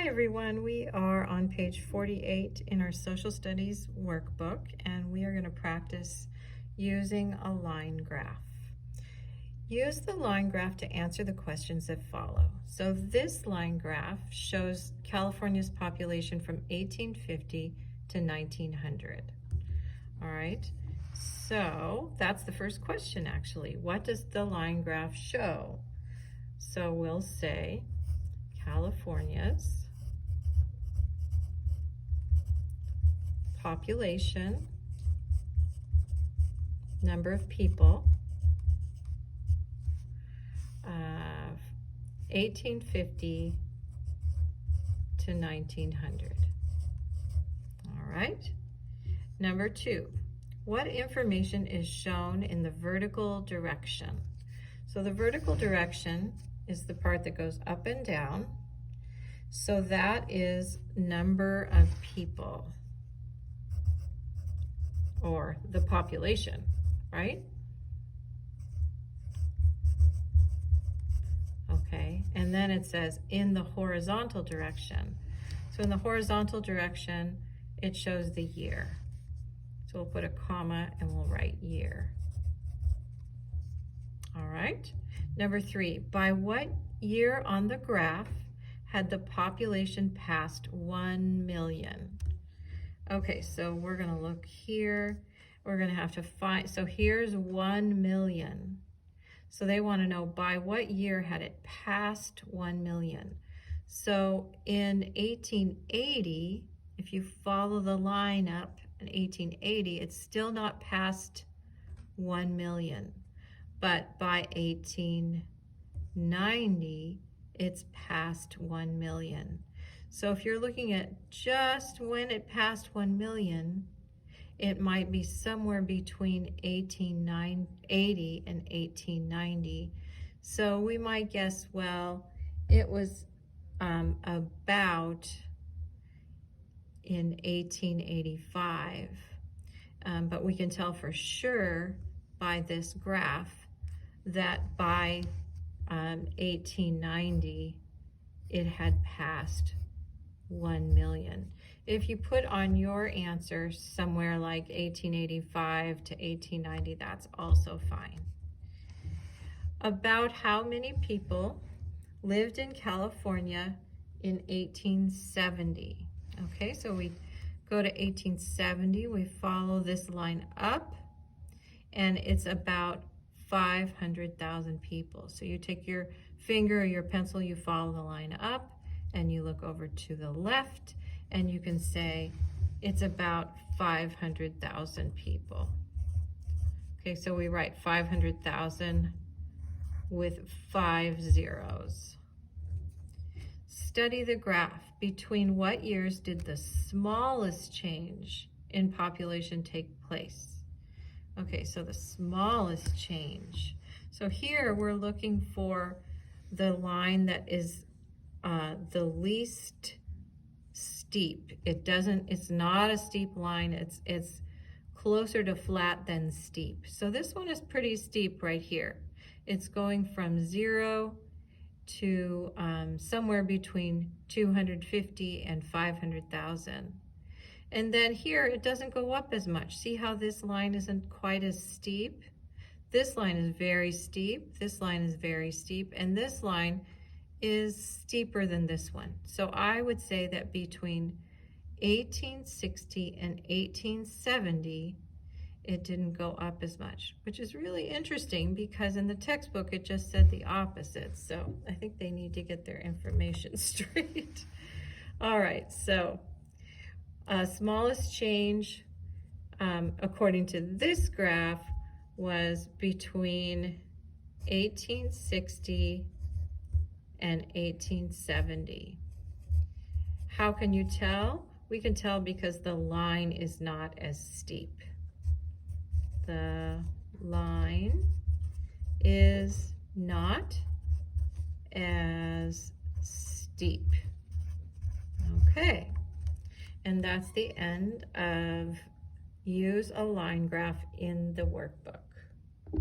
Hi everyone, we are on page 48 in our social studies workbook, and we are going to practice using a line graph. Use the line graph to answer the questions that follow. So this line graph shows California's population from 1850 to 1900. All right, so that's the first question actually. What does the line graph show? So we'll say California's population, number of people, 1850 to 1900. All right. Number 2, what information is shown in the vertical direction? So the vertical direction is the part that goes up and down. So that is number of people, or the population, right? Okay, and then it says in the horizontal direction. So in the horizontal direction, it shows the year. So we'll put a comma and we'll write year. All right, number 3, by what year on the graph had the population passed 1 million? Okay, so we're gonna look here. We're gonna have to find, so here's 1 million. So they wanna know by what year had it passed 1 million. So in 1880, if you follow the line up in 1880, it's still not past 1 million. But by 1890, it's past 1 million. So if you're looking at just when it passed 1 million, it might be somewhere between 1880 and 1890. So we might guess, well, it was about in 1885. But we can tell for sure by this graph that by 1890, it had passed 1 million. If you put on your answer somewhere like 1885 to 1890, that's also fine. About how many people lived in California in 1870? Okay, so we go to 1870, we follow this line up, and it's about 500,000 people. So you take your finger or your pencil, you follow the line up, and you look over to the left, and you can say it's about 500,000 people. Okay, so we write 500,000 with 5 zeros. Study the graph. Between what years did the smallest change in population take place? Okay, so the smallest change. So here we're looking for the line that is the least steep. It's not a steep line, it's closer to flat than steep. So this one is pretty steep right here. It's going from 0 to somewhere between 250 and 500,000. And then here it doesn't go up as much. See how this line isn't quite as steep? This line is very steep, this line is very steep, and this line is steeper than this one. So I would say that between 1860 and 1870, it didn't go up as much, which is really interesting because in the textbook it just said the opposite. So I think they need to get their information straight. All right, so smallest change according to this graph was between 1860 and 1870. How can you tell? We can tell because the line is not as steep. The line is not as steep. Okay, and that's the end of use a line graph in the workbook.